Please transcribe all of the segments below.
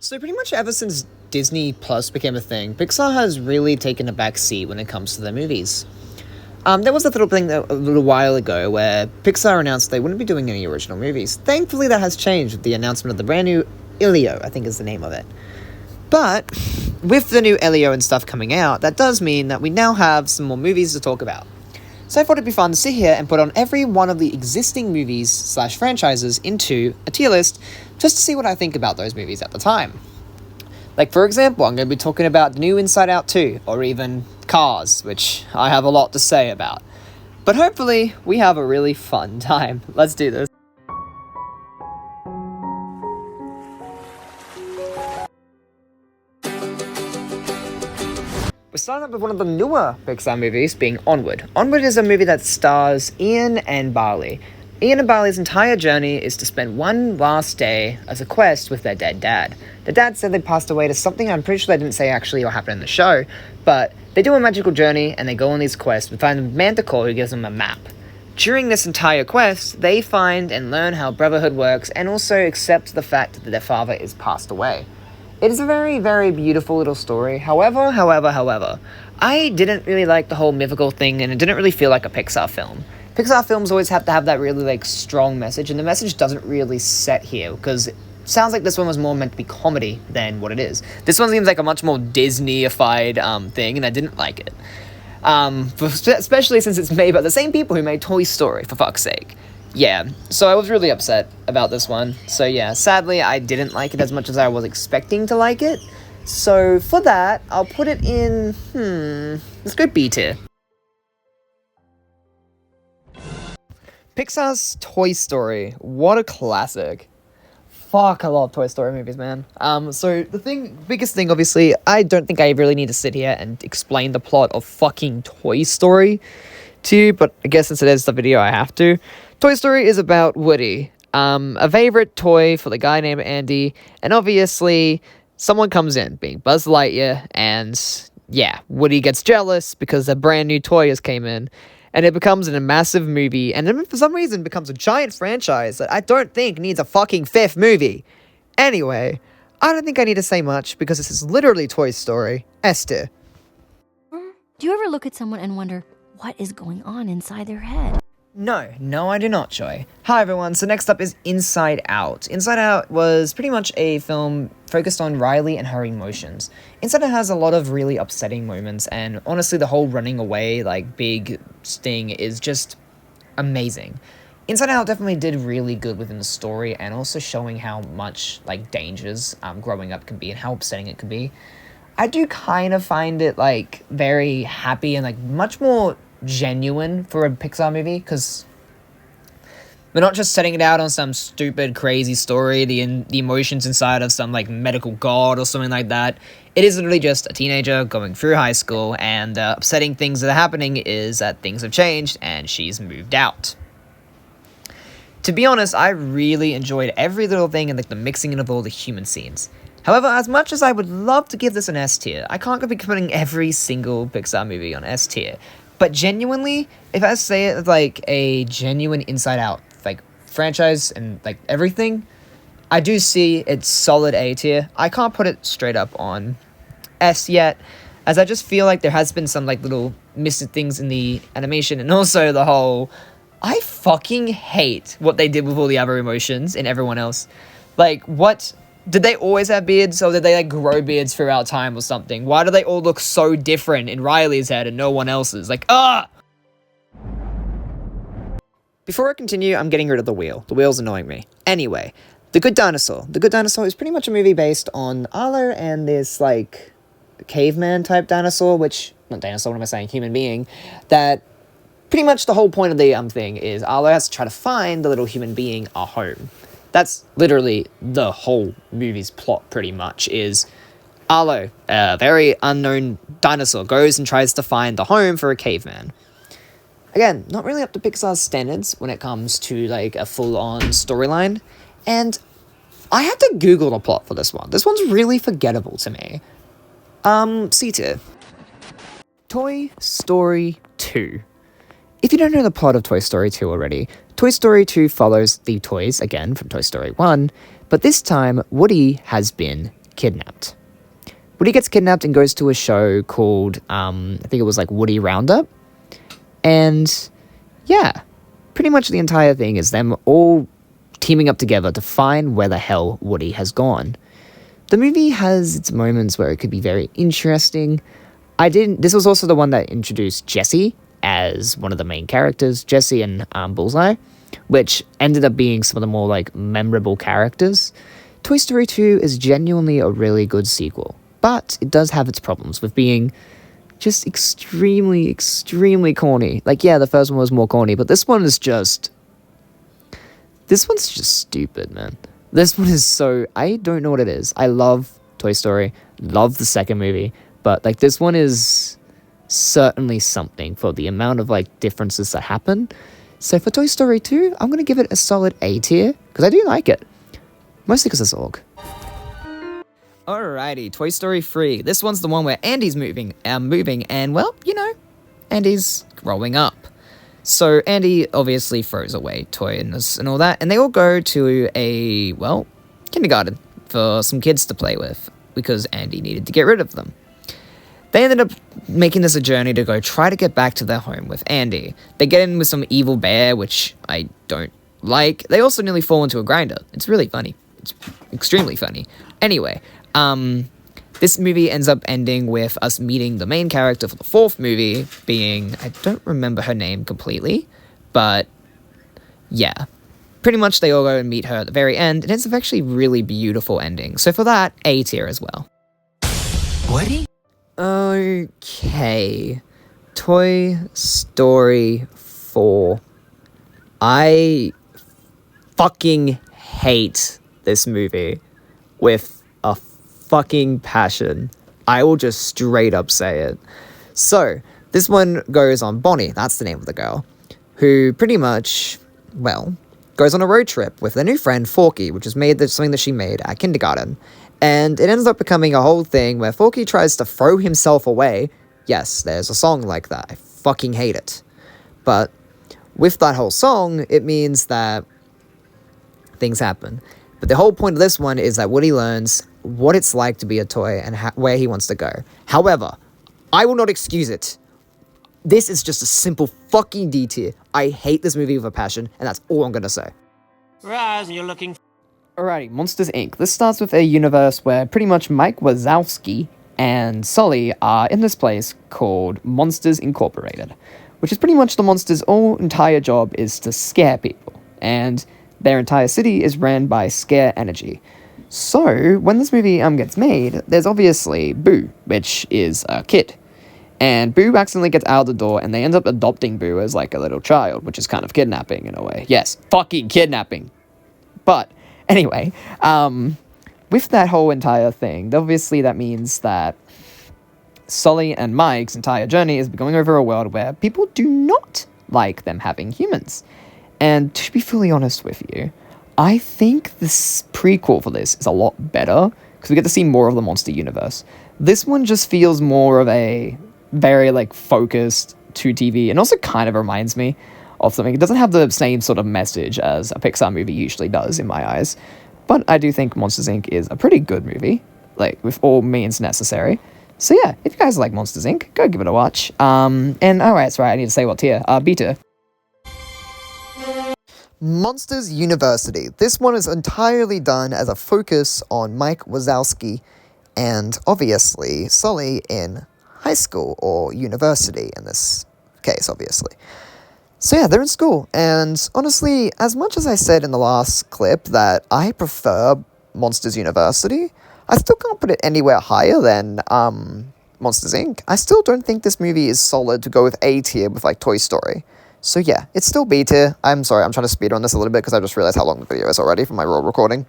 So pretty much ever since Disney Plus became a thing, Pixar has really taken a back seat when it comes to their movies. There was a little thing a little while ago where Pixar announced they wouldn't be doing any original movies. Thankfully, that has changed with the announcement of the brand new Elio, I think is the name of it. But with the new Elio and stuff coming out, that does mean that we now have some more movies to talk about. So I thought it'd be fun to sit here and put on every one of the existing movies/franchises into a tier list just to see what I think about those movies at the time. Like, for example, I'm going to be talking about the new Inside Out 2, or even Cars, which I have a lot to say about. But hopefully, we have a really fun time. Let's do this. We're starting up with one of the newer Pixar movies, being Onward. Onward is a movie that stars Ian and Barley. Ian and Barley's entire journey is to spend one last day as a quest with their dead dad. The dad said they passed away to something I'm pretty sure they didn't say actually what happened in the show, but they do a magical journey and they go on these quests and find a manticore who gives them a map. During this entire quest, they find and learn how brotherhood works and also accept the fact that their father is passed away. It is a very, very beautiful little story. However, I didn't really like the whole mythical thing and it didn't really feel like a Pixar film. Pixar films always have to have that really, strong message, and the message doesn't really set here, because it sounds like this one was more meant to be comedy than what it is. This one seems like a much more Disney-ified thing, and I didn't like it. Especially since it's made by the same people who made Toy Story, for fuck's sake. Yeah, so I was really upset about this one. So yeah, sadly, I didn't like it as much as I was expecting to like it. So for that, I'll put it in, let's go B tier. Pixar's Toy Story. What a classic. Fuck, I love Toy Story movies, man. So the biggest thing, obviously, I don't think I really need to sit here and explain the plot of fucking Toy Story to you, but I guess since it is the video, I have to. Toy Story is about Woody, a favorite toy for the guy named Andy, and obviously, someone comes in, being Buzz Lightyear, and yeah, Woody gets jealous because a brand new toy has came in, and it becomes a massive movie, and then for some reason becomes a giant franchise that I don't think needs a fucking fifth movie. Anyway, I don't think I need to say much, because this is literally Toy Story. S tier. Do you ever look at someone and wonder what is going on inside their head? No, I do not, Joy. Hi everyone, so next up is Inside Out. Inside Out was pretty much a film focused on Riley and her emotions. Inside Out has a lot of really upsetting moments, and honestly the whole running away, big sting is just amazing. Inside Out definitely did really good within the story, and also showing how much, dangers growing up can be, and how upsetting it can be. I do kind of find it, very happy and, much more genuine for a Pixar movie, because we're not just setting it out on some stupid, crazy story, the emotions inside of some, medical god or something like that. It is literally just a teenager going through high school, and the upsetting things that are happening is that things have changed, and she's moved out. To be honest, I really enjoyed every little thing and, the mixing in of all the human scenes. However, as much as I would love to give this an S tier, I can't be putting every single Pixar movie on S tier. But genuinely, if I say it like a genuine Inside Out franchise and everything, I do see it's solid A tier. I can't put it straight up on S yet, as I just feel like there has been some little missing things in the animation, and also the whole, I fucking hate what they did with all the other emotions and everyone else. What? Did they always have beards, or did they grow beards throughout time or something? Why do they all look so different in Riley's head and no one else's? Before I continue, I'm getting rid of the wheel. The wheel's annoying me. Anyway, The Good Dinosaur. The Good Dinosaur is pretty much a movie based on Arlo and this, caveman type dinosaur, not dinosaur, what am I saying, human being, that pretty much the whole point of the thing is Arlo has to try to find the little human being a home. That's literally the whole movie's plot, pretty much, is Arlo, a very unknown dinosaur, goes and tries to find the home for a caveman. Again, not really up to Pixar's standards when it comes to, a full-on storyline, and I had to Google the plot for this one. This one's really forgettable to me. C tier. Toy Story 2. If you don't know the plot of Toy Story 2 already, Toy Story 2 follows the toys, again, from Toy Story 1, but this time, Woody has been kidnapped. Woody gets kidnapped and goes to a show called, I think it was like Woody Roundup. And yeah, pretty much the entire thing is them all teaming up together to find where the hell Woody has gone. The movie has its moments where it could be very interesting. This was also the one that introduced Jessie as one of the main characters, Jessie and Bullseye, which ended up being some of the more like memorable characters. Toy Story 2 is genuinely a really good sequel, but it does have its problems with being just extremely, extremely corny. Like, yeah, the first one was more corny, but this one's just stupid, man. This one is so, I don't know what it is. I love Toy Story, love the second movie, but like this one is certainly something for the amount of like differences that happen. So for Toy Story 2, I'm going to give it a solid A tier, because I do like it. Mostly because it's Zorg. Alrighty, Toy Story 3. This one's the one where Andy's moving, and well, you know, Andy's growing up. So Andy obviously throws away toys and all that, and they all go to a, well, kindergarten for some kids to play with, because Andy needed to get rid of them. They ended up making this a journey to go try to get back to their home with Andy. They get in with some evil bear, which I don't like. They also nearly fall into a grinder. It's really funny. It's extremely funny. Anyway, this movie ends up ending with us meeting the main character for the fourth movie, being, I don't remember her name completely, but yeah. Pretty much they all go and meet her at the very end, and it's a actually really beautiful ending. So for that, A tier as well. Woody? Okay. Toy Story 4. I fucking hate this movie with a fucking passion. I will just straight up say it. So, this one goes on Bonnie, that's the name of the girl, who pretty much, well, goes on a road trip with their new friend Forky, which is something that she made at kindergarten. And it ends up becoming a whole thing where Forky tries to throw himself away. Yes, there's a song like that. I fucking hate it. But with that whole song, it means that things happen. But the whole point of this one is that Woody learns what it's like to be a toy and where he wants to go. However, I will not excuse it. This is just a simple fucking D tier. I hate this movie with a passion, and that's all I'm gonna say. Raz, you're looking... Alrighty, Monsters Inc. This starts with a universe where pretty much Mike Wazowski and Sully are in this place called Monsters Incorporated, which is pretty much the monsters' entire job is to scare people, and their entire city is ran by scare energy. So, when this movie gets made, there's obviously Boo, which is a kid. And Boo accidentally gets out of the door, and they end up adopting Boo as like a little child, which is kind of kidnapping in a way. Yes, fucking kidnapping. But anyway, with that whole entire thing, obviously that means that Sully and Mike's entire journey is going over a world where people do not like them having humans. And to be fully honest with you, I think this prequel for this is a lot better, because we get to see more of the monster universe. This one just feels more of a very, like, focused 2TV, and also kind of reminds me of something. It doesn't have the same sort of message as a Pixar movie usually does, in my eyes. But I do think Monsters, Inc. is a pretty good movie, like, with all means necessary. So yeah, if you guys like Monsters, Inc., go give it a watch. And, alright, sorry, I need to say what tier. B tier. Monsters University. This one is entirely done as a focus on Mike Wazowski and, obviously, Sully in high school or university in this case, obviously. So yeah, they're in school, and honestly, as much as I said in the last clip that I prefer Monsters University, I still can't put it anywhere higher than Monsters, Inc. I still don't think this movie is solid to go with A tier with, like, Toy Story. So yeah, it's still B tier. I'm sorry, I'm trying to speed on this a little bit because I just realized how long the video is already from my raw recording.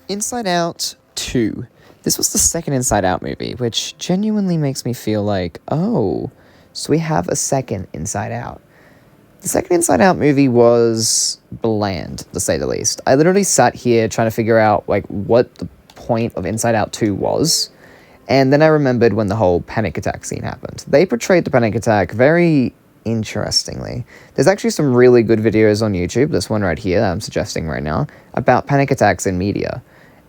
Inside Out 2. This was the second Inside Out movie, which genuinely makes me feel like, oh, so we have a second Inside Out. The second Inside Out movie was bland, to say the least. I literally sat here trying to figure out, like, what the point of Inside Out 2 was. And then I remembered when the whole panic attack scene happened. They portrayed the panic attack very interestingly. There's actually some really good videos on YouTube, this one right here that I'm suggesting right now, about panic attacks in media.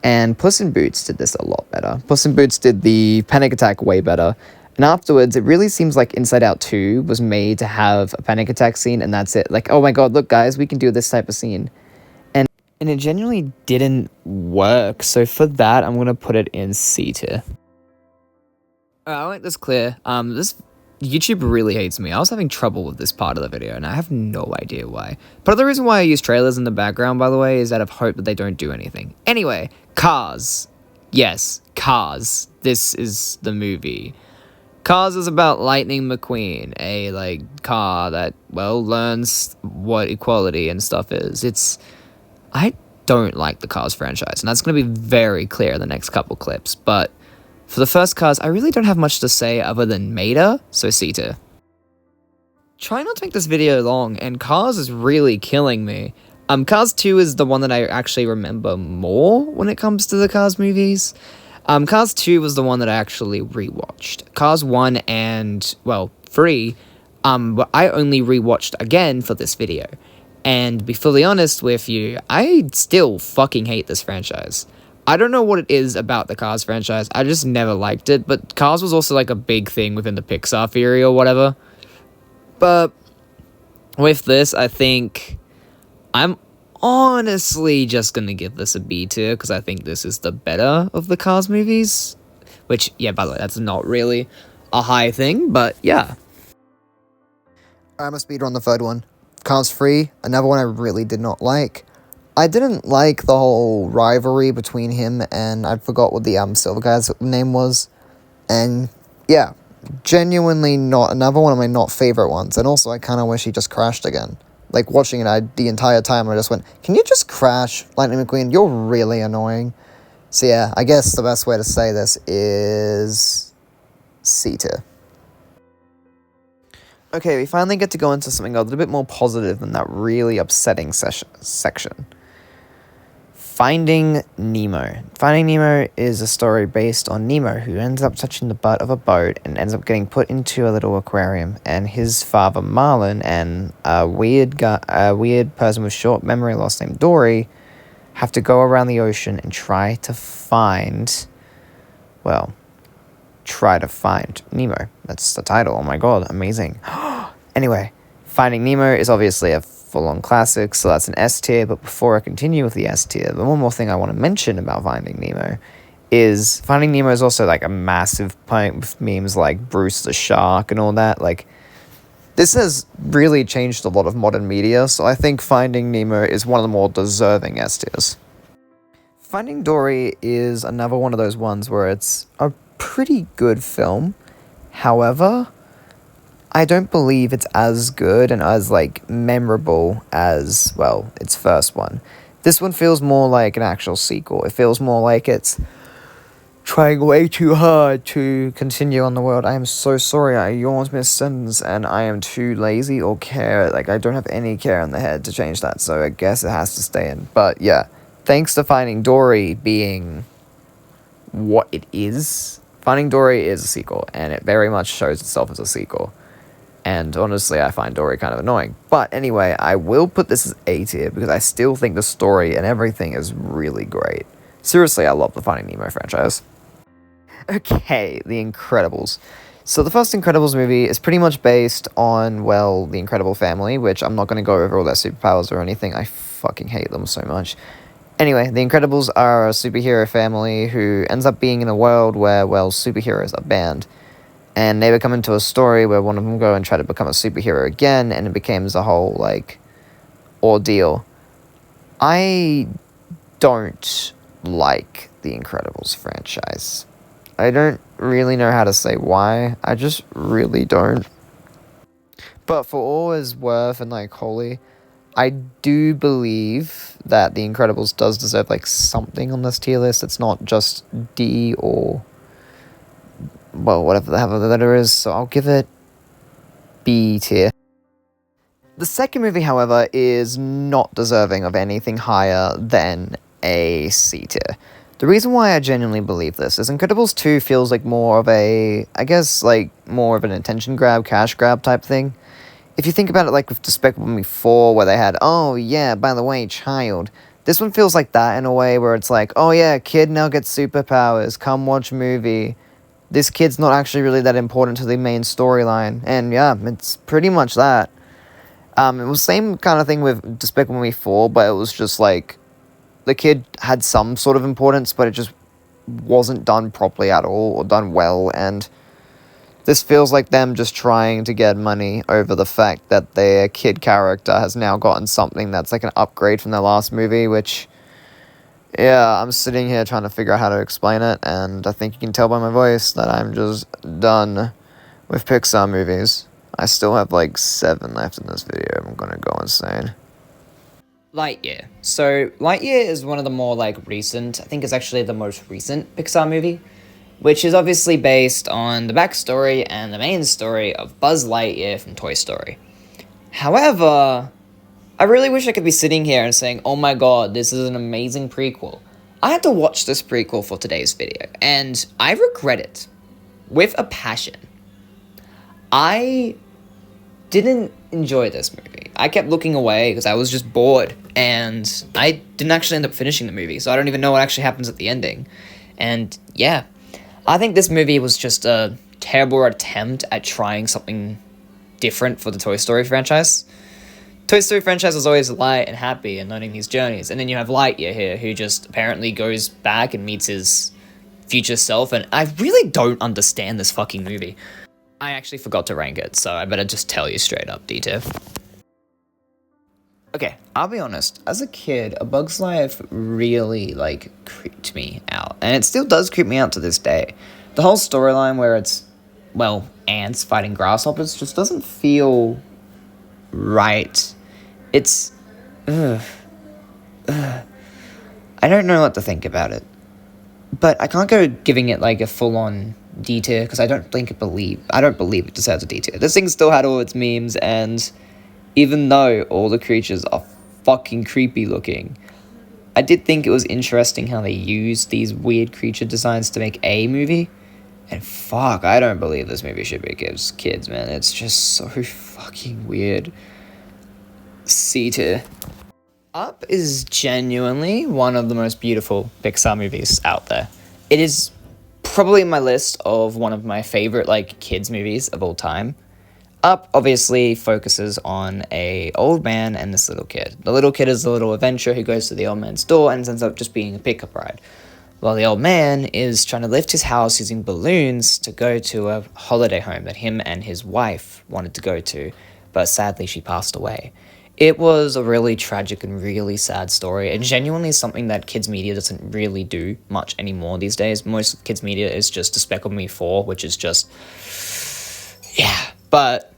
And Puss in Boots did this a lot better. Puss in Boots did the panic attack way better. And afterwards, it really seems like Inside Out 2 was made to have a panic attack scene, and that's it. Like, oh my god, look guys, we can do this type of scene. And it genuinely didn't work, so for that, I'm gonna put it in C tier. Alright, I'll make this clear. This YouTube really hates me. I was having trouble with this part of the video, and I have no idea why. Part of the reason why I use trailers in the background, by the way, is out of hope that they don't do anything. Anyway, Cars. Yes, Cars. This is the movie. Cars is about Lightning McQueen, a, car that, well, learns what equality and stuff is. I don't like the Cars franchise, and that's going to be very clear in the next couple clips, but for the first Cars, I really don't have much to say other than Mater, so C tier. Try not to make this video long, and Cars is really killing me. Cars 2 is the one that I actually remember more when it comes to the Cars movies. Cars 2 was the one that I actually rewatched. Cars 1 and, 3, I only rewatched again for this video. And to be fully honest with you, I still fucking hate this franchise. I don't know what it is about the Cars franchise, I just never liked it, but Cars was also a big thing within the Pixar theory or whatever. But with this, I think I'm honestly just gonna give this a B tier, because I think this is the better of the Cars movies. Which, yeah, by the way, that's not really a high thing, but yeah. I'm a speedrun the third one. Cars 3, another one I really did not like. I didn't like the whole rivalry between him and I forgot what the silver guy's name was. And yeah, genuinely not another one of my not favorite ones. And also I kind of wish he just crashed again. Like watching it, the entire time I just went, can you just crash, Lightning McQueen? You're really annoying. So yeah, I guess the best way to say this is C tier. Okay, we finally get to go into something a little bit more positive than that really upsetting section. Finding Nemo. Finding Nemo is a story based on Nemo, who ends up touching the butt of a boat and ends up getting put into a little aquarium. And his father, Marlin, and a weird person with short memory loss named Dory have to go around the ocean and try to find Nemo. That's the title. Oh my god, amazing. Anyway, Finding Nemo is obviously a full-on classic, so that's an S tier, but before I continue with the S tier, the one more thing I want to mention about Finding Nemo is Finding Nemo is also a massive point with memes like Bruce the Shark and all that. This has really changed a lot of modern media, so I think Finding Nemo is one of the more deserving S tiers. Finding Dory is another one of those ones where it's a pretty good film. However, I don't believe it's as good and as memorable as its first one. This one feels more like an actual sequel. It feels more like it's trying way too hard to continue on the world. I am so sorry, you almost missed a sentence, and I am too lazy or care. I don't have any care in the head to change that, so I guess it has to stay in. But yeah, thanks to Finding Dory being what it is, Finding Dory is a sequel, and it very much shows itself as a sequel. And honestly, I find Dory kind of annoying. But anyway, I will put this as A tier, because I still think the story and everything is really great. Seriously, I love the Finding Nemo franchise. Okay, The Incredibles. So the first Incredibles movie is pretty much based on, the Incredible family, which I'm not going to go over all their superpowers or anything. I fucking hate them so much. Anyway, the Incredibles are a superhero family who ends up being in a world where, superheroes are banned. And they become into a story where one of them go and try to become a superhero again, and it becomes a whole, ordeal. I don't like the Incredibles franchise. I don't really know how to say why. I just really don't. But for all is worth and, holy, I do believe that The Incredibles does deserve, something on this tier list. It's not just D or, whatever the hell the letter is, so I'll give it B tier. The second movie, however, is not deserving of anything higher than a C tier. The reason why I genuinely believe this is Incredibles 2 feels more of a, more of an attention grab, cash grab type thing. if you think about it, like with Despicable Me 4, where they had, oh yeah, by the way, child. This one feels like that in a way where it's like, oh yeah, kid now gets superpowers, come watch movie. This kid's not actually really that important to the main storyline. And yeah, it's pretty much that. It was the same kind of thing with Despicable Me 4, but it was just like, the kid had some sort of importance, but it just wasn't done properly at all, or done well, and this feels like them just trying to get money over the fact that their kid character has now gotten something that's like an upgrade from their last movie, which, yeah, I'm sitting here trying to figure out how to explain it, and I think you can tell by my voice that I'm just done with Pixar movies. I still have like 7 left in this video. I'm gonna go insane. Lightyear. So, Lightyear is one of the more like recent, I think it's actually the most recent Pixar movie, which is obviously based on the backstory and the main story of Buzz Lightyear from Toy Story. However, I really wish I could be sitting here and saying, oh my god, this is an amazing prequel. I had to watch this prequel for today's video, and I regret it with a passion. I didn't enjoy this movie. I kept looking away because I was just bored, and I didn't actually end up finishing the movie, so I don't even know what actually happens at the ending. And yeah, I think this movie was just a terrible attempt at trying something different for the Toy Story franchise. Toy Story franchise was always light and happy and learning these journeys, and then you have Lightyear here, who just apparently goes back and meets his future self, and I really don't understand this fucking movie. I actually forgot to rank it, so I better just tell you straight up, D-Tier. Okay, I'll be honest. As a kid, A Bug's Life really, like, creeped me out. And it still does creep me out to this day. The whole storyline where it's, well, ants fighting grasshoppers just doesn't feel right. It's... I don't know what to think about it. But I can't go giving it, like, a full-on D tier, because I don't believe it deserves a D tier. This thing still had all its memes, and even though all the creatures are fucking creepy looking, I did think it was interesting how they used these weird creature designs to make a movie, and fuck, I don't believe this movie should be kids, man. It's just so fucking weird. C tier. Up is genuinely one of the most beautiful Pixar movies out there. It is probably in my list of one of my favorite, like, kids movies of all time. Up obviously focuses on a old man and this little kid. The little kid is a little adventurer who goes to the old man's door and ends up just being a pickup ride, while the old man is trying to lift his house using balloons to go to a holiday home that him and his wife wanted to go to, but sadly she passed away. It was a really tragic and really sad story, and genuinely something that kids media doesn't really do much anymore these days. Most kids media is just Despicable Me 4, which is just... yeah. But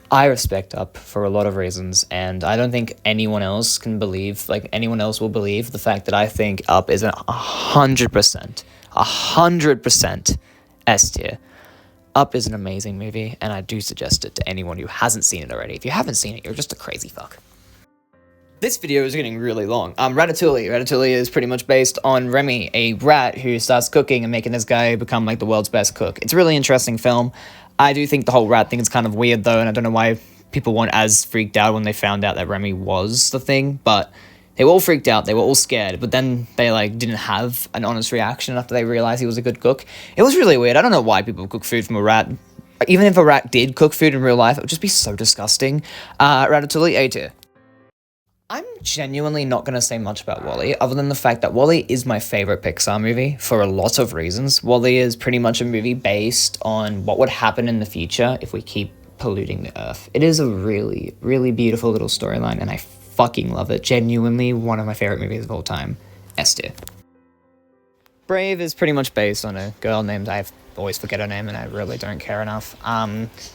I respect Up for a lot of reasons, and I don't think anyone else will believe the fact that I think Up is 100% S tier. Up is an amazing movie, and I do suggest it to anyone who hasn't seen it already. If you haven't seen it, you're just a crazy fuck. This video is getting really long. Ratatouille. Ratatouille is pretty much based on Remy, a rat who starts cooking and making this guy become, like, the world's best cook. It's a really interesting film. I do think the whole rat thing is kind of weird, though, and I don't know why people weren't as freaked out when they found out that Remy was the thing, but they were all freaked out, they were all scared, but then they, like, didn't have an honest reaction after they realized he was a good cook. It was really weird. I don't know why people cook food from a rat. Even if a rat did cook food in real life, it would just be so disgusting. Ratatouille, A tier. I'm genuinely not going to say much about WALL-E, other than the fact that WALL-E is my favorite Pixar movie for a lot of reasons. WALL-E is pretty much a movie based on what would happen in the future if we keep polluting the earth. It is a really, really beautiful little storyline, and I fucking love it. Genuinely one of my favorite movies of all time. S tier. Brave is pretty much based on a girl named, I always forget her name and I really don't care enough.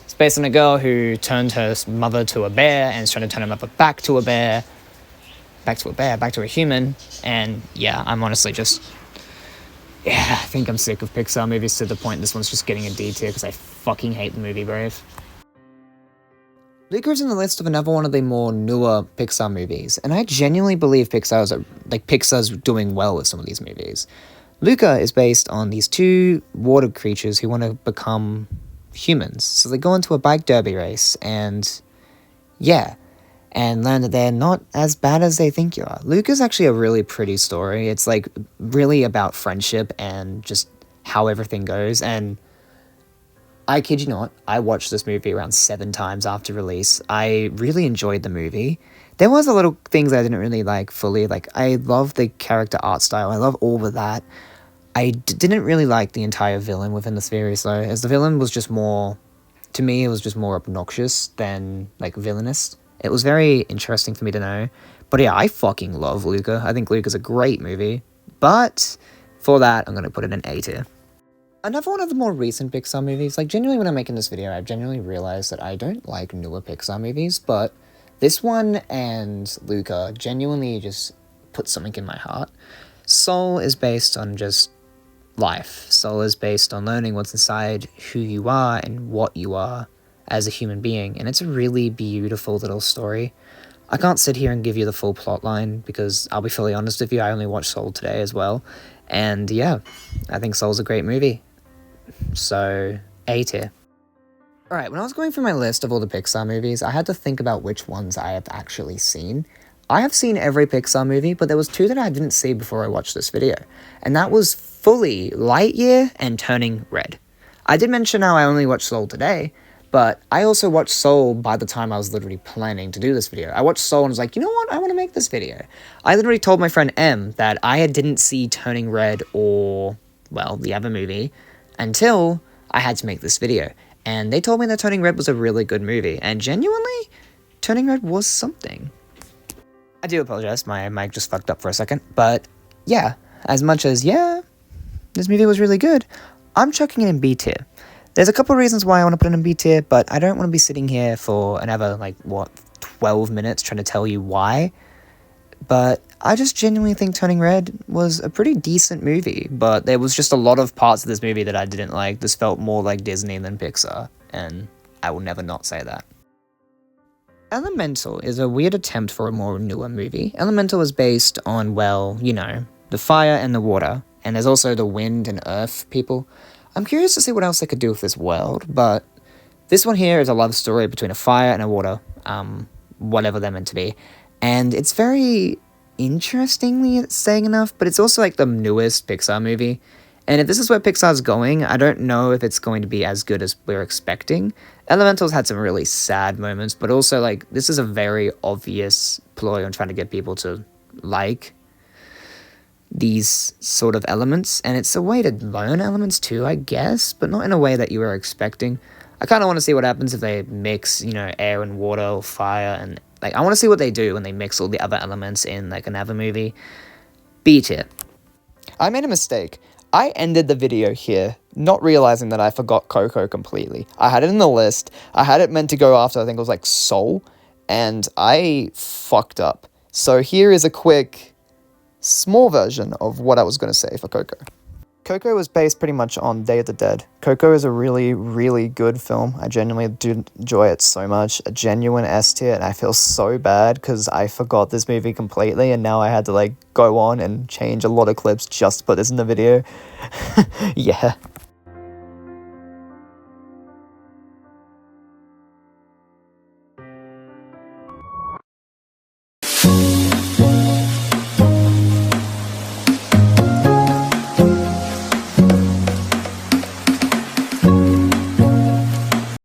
It's based on a girl who turned her mother to a bear and is trying to turn her mother back to a bear. Back to a human, and yeah, I'm honestly just... yeah, I think I'm sick of Pixar movies to the point this one's just getting a D tier because I fucking hate the movie Brave. Luca is in the list of another one of the more newer Pixar movies, and I genuinely believe Pixar's doing well with some of these movies. Luca is based on these two water creatures who want to become humans, so they go into a bike derby race, and yeah, and learn that they're not as bad as they think you are. Luca's actually a really pretty story. It's like really about friendship and just how everything goes. And I kid you not, I watched this movie around 7 times after release. I really enjoyed the movie. There was a little things I didn't really like fully. Like, I love the character art style. I love all of that. I didn't really like the entire villain within the series, though, as the villain was just more, to me, it was just more obnoxious than, like, villainous. It was very interesting for me to know. But yeah, I fucking love Luca. I think Luca's a great movie. But for that, I'm going to put it in A tier. Another one of the more recent Pixar movies, like, genuinely when I'm making this video, I've genuinely realized that I don't like newer Pixar movies, but this one and Luca genuinely just put something in my heart. Soul is based on just life. Soul is based on learning what's inside who you are and what you are as a human being, and it's a really beautiful little story. I can't sit here and give you the full plot line because I'll be fully honest with you, I only watched Soul today as well, and yeah, I think Soul's a great movie. So, A tier. Alright, when I was going through my list of all the Pixar movies, I had to think about which ones I have actually seen. I have seen every Pixar movie, but there was 2 that I didn't see before I watched this video, and that was fully Lightyear and Turning Red. I did mention how I only watched Soul today, but I also watched Soul by the time I was literally planning to do this video. I watched Soul and was like, you know what, I want to make this video. I literally told my friend M that I didn't see Turning Red or, well, the other movie, until I had to make this video. And they told me that Turning Red was a really good movie, and genuinely, Turning Red was something. I do apologize, my mic just fucked up for a second, but yeah, as much as, yeah, this movie was really good, I'm chucking it in B tier. There's a couple of reasons why I want to put it in B tier, but I don't want to be sitting here for another, 12 minutes trying to tell you why. But I just genuinely think Turning Red was a pretty decent movie, but there was just a lot of parts of this movie that I didn't like. This felt more like Disney than Pixar, and I will never not say that. Elemental is a weird attempt for a more newer movie. Elemental is based on, well, you know, the fire and the water, and there's also the wind and earth people. I'm curious to see what else they could do with this world, but this one here is a love story between a fire and a water, whatever they're meant to be. And it's very interestingly saying enough, but it's also like the newest Pixar movie. And if this is where Pixar's going, I don't know if it's going to be as good as we're expecting. Elemental's had some really sad moments, but also like this is a very obvious ploy on trying to get people to like these sort of elements, and it's a way to learn elements too, I guess, but not in a way that you were expecting. I kind of want to see what happens if they mix, you know, air and water or fire, and like I want to see what they do when they mix all the other elements in like another movie. B tier. I made a mistake. I ended the video here, not realizing that I forgot Coco completely. I had it in the list. I had it meant to go after, I think it was like Soul, and I fucked up. So here is a quick, small version of what I was going to say for Coco. Coco was based pretty much on Day of the Dead. Coco is a really, really good film. I genuinely do enjoy it so much. A genuine S tier, and I feel so bad because I forgot this movie completely, and now I had to like go on and change a lot of clips just to put this in the video. Yeah.